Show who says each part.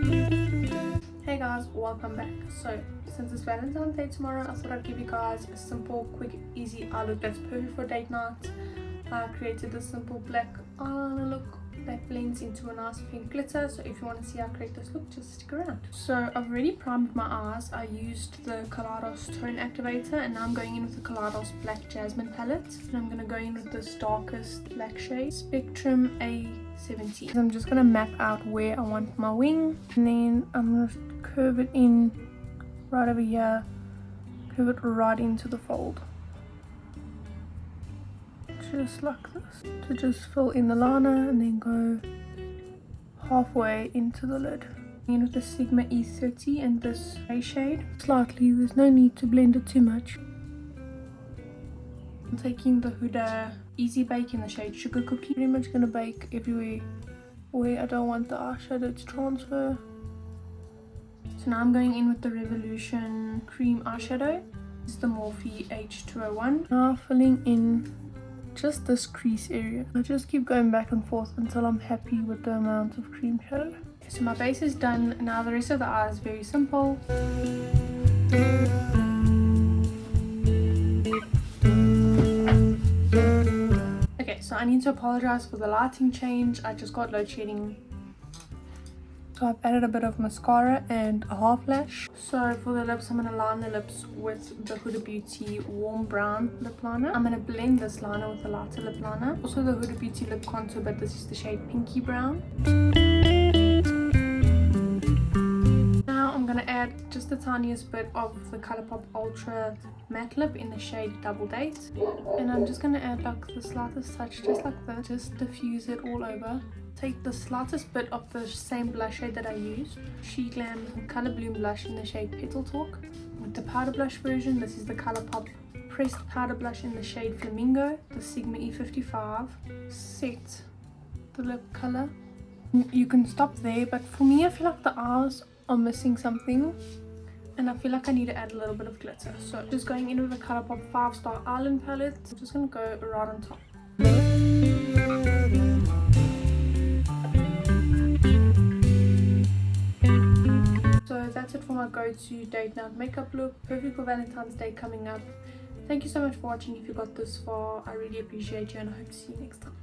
Speaker 1: Hey guys, welcome back. So since it's Valentine's Day tomorrow, I thought I'd give you guys a simple, quick, easy eye look that's perfect for date night. I created this simple black eyeliner look that blends into a nice pink glitter. So if you want to see how I create this look, just stick around. So I've already primed my eyes. I used the Kaleidos tone activator, and now I'm going in with the Kaleidos black jasmine palette, and I'm going to go in with this darkest black shade, Spectrum A17. I'm just going to map out where I want my wing, and then I'm going to curve it in right over here, curve it right into the fold, just like this, to just fill in the liner and then go halfway into the lid. In with the Sigma E30 and this grey shade slightly. There's no need to blend it too much. I'm taking the Huda Easy Bake in the shade Sugar Cookie. Pretty much gonna bake everywhere where I don't want the eyeshadow to transfer. So now I'm going in with the Revolution Cream eyeshadow. This is the Morphe H201. Now filling in just this crease area. I just keep going back and forth until I'm happy with the amount of cream shadow. So my base is done. Now the rest of the eye is very simple. Okay, so I need to apologize for the lighting change. I just got load shedding. So I've added a bit of mascara and a half lash. So for the lips, I'm going to line the lips with the Huda Beauty Warm Brown lip liner. I'm going to blend this liner with a lighter lip liner. Also the Huda Beauty lip contour, but this is the shade Pinky Brown. Now I'm going to add just the tiniest bit of the Colourpop Ultra Matte Lip in the shade Double Date. And I'm just going to add like the slightest touch, just like that. Just diffuse it all over. Take the slightest bit of the same blush shade that I used, Sheglam Color Bloom blush in the shade Petal Talk. With the powder blush version, this is the Colourpop pressed powder blush in the shade Flamingo, the Sigma E55. Set the lip color. You can stop there, but for me I feel like the eyes are missing something and I feel like I need to add a little bit of glitter. So just going in with the Colourpop 5-Star Island palette. I'm just going to go right on top. So that's it for my go-to date night makeup look. Perfect for Valentine's Day coming up. Thank you so much for watching. If you got this far, I really appreciate you and I hope to see you next time.